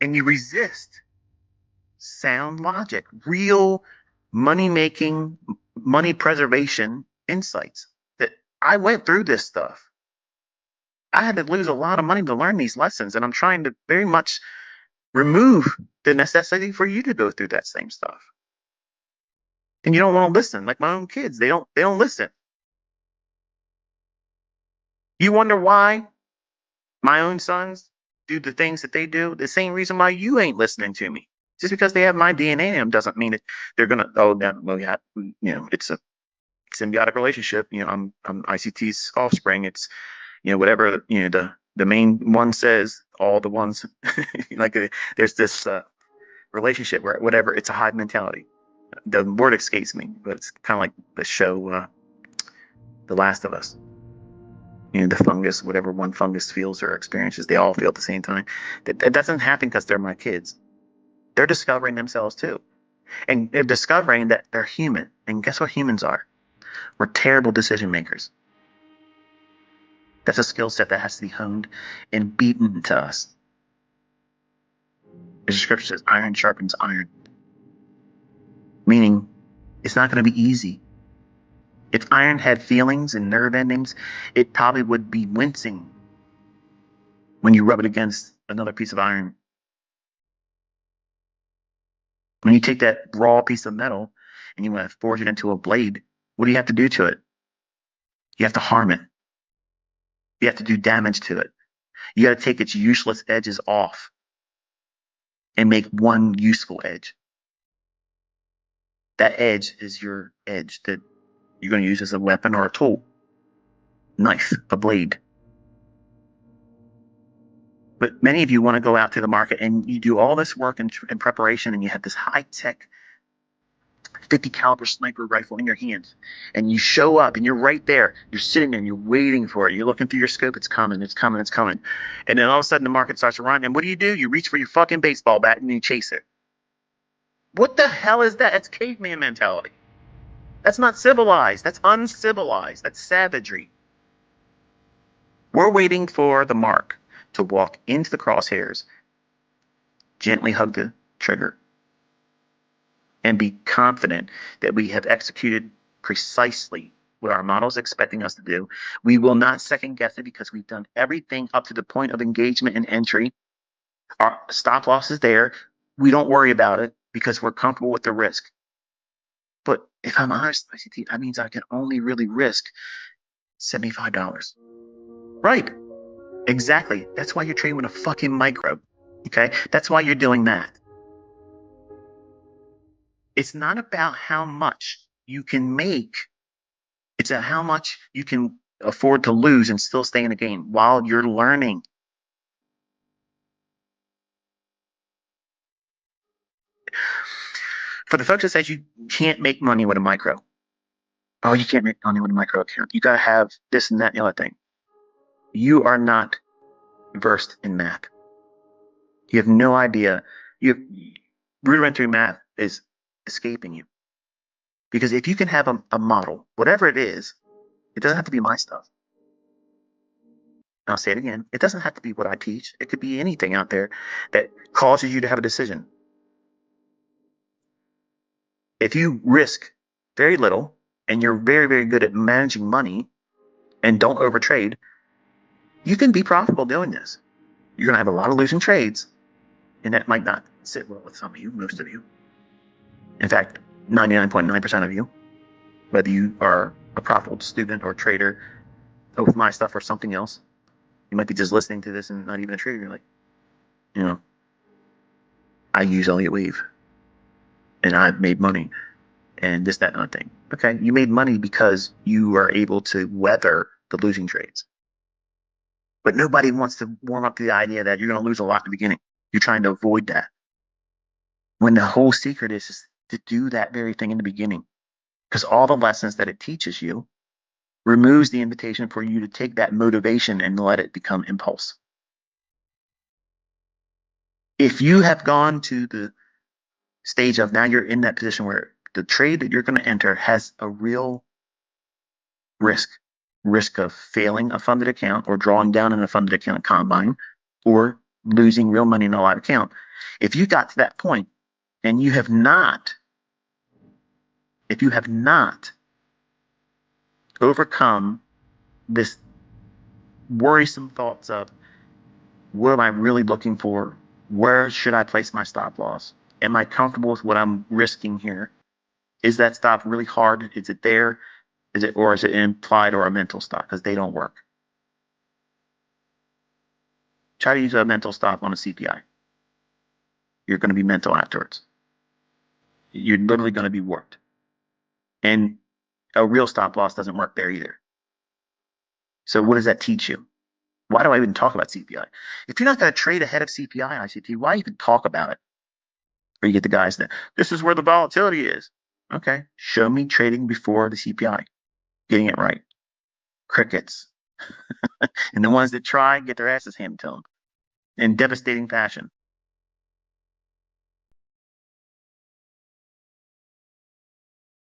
and you resist sound logic, real money making, money preservation insights. That I went through this stuff. I had to lose a lot of money to learn these lessons, and I'm trying to very much remove the necessity for you to go through that same stuff. And you don't want to listen, like my own kids. They don't listen. You wonder why my own sons do the things that they do? The same reason why you ain't listening to me. Just because they have my DNA in them doesn't mean that they're gonna. Oh, no, well, yeah, it's a symbiotic relationship. I'm ICT's offspring. It's whatever the main one says. All the ones like there's this relationship where whatever, it's a hive mentality. The word escapes me, but it's kind of like the show The Last of Us. The fungus, whatever one fungus feels or experiences, they all feel at the same time. That doesn't happen because they're my kids. They're discovering themselves too. And they're discovering that they're human. And guess what humans are? We're terrible decision makers. That's a skill set that has to be honed and beaten into us. As the scripture says, iron sharpens iron. Meaning, it's not going to be easy. If iron had feelings and nerve endings, it probably would be wincing when you rub it against another piece of iron. When you take that raw piece of metal and you want to forge it into a blade, what do you have to do to it? You have to harm it. You have to do damage to it. You got to take its useless edges off and make one useful edge. That edge is your edge that you're going to use as a weapon or a tool. Knife, a blade. But many of you want to go out to the market and you do all this work in preparation, and you have this high-tech 50 caliber sniper rifle in your hands, and you show up and you're right there. You're sitting there and you're waiting for it. You're looking through your scope. It's coming. It's coming. It's coming. And then all of a sudden the market starts to run. And what do? You reach for your fucking baseball bat and you chase it. What the hell is that? That's caveman mentality. That's not civilized. That's uncivilized. That's savagery. We're waiting for the mark to walk into the crosshairs, gently hug the trigger, and be confident that we have executed precisely what our model is expecting us to do. We will not second guess it because we've done everything up to the point of engagement and entry. Our stop loss is there. We don't worry about it because we're comfortable with the risk. But if I'm honest, that means I can only really risk $75. Right. Exactly. That's why you're trading with a fucking micro. Okay? That's why you're doing that. It's not about how much you can make. It's about how much you can afford to lose and still stay in the game while you're learning. For the folks that says you can't make money with a micro, oh, you can't make money with a micro account. You got to have this and that and the other thing. You are not versed in math. You have no idea. Rudimentary math is escaping you. Because if you can have a model, whatever it is, it doesn't have to be my stuff. I'll say it again. It doesn't have to be what I teach. It could be anything out there that causes you to have a decision. If you risk very little and you're very, very good at managing money and don't overtrade, you can be profitable doing this. You're going to have a lot of losing trades, and that might not sit well with some of you, most of you. In fact, 99.9% of you, whether you are a profitable student or trader with my stuff or something else, you might be just listening to this and not even a trader. You're like, I use Elliott Wave, and I've made money, and this, that, and other thing. Okay, you made money because you are able to weather the losing trades. But nobody wants to warm up to the idea that you're going to lose a lot at the beginning. You're trying to avoid that. When the whole secret is to do that very thing in the beginning. Because all the lessons that it teaches you removes the invitation for you to take that motivation and let it become impulse. If you have gone to the stage of now you're in that position where the trade that you're going to enter has a real risk of failing a funded account or drawing down in a funded account combine or losing real money in a live account, If you got to that point and you have not, if you have not overcome this worrisome thoughts of what am I really looking for? Where should I place my stop loss? Am I comfortable with what I'm risking here? Is that stop really hard? Is it there? Is it, or is it implied or a mental stop? Because they don't work. Try to use a mental stop on a CPI. You're going to be mental afterwards. You're literally going to be warped. And a real stop loss doesn't work there either. So what does that teach you? Why do I even talk about CPI? If you're not going to trade ahead of CPI and ICT, why even talk about it? Or you get the guys that this is where the volatility is. Okay, show me trading before the CPI, getting it right. Crickets. And the ones that try get their asses handed to them in devastating fashion.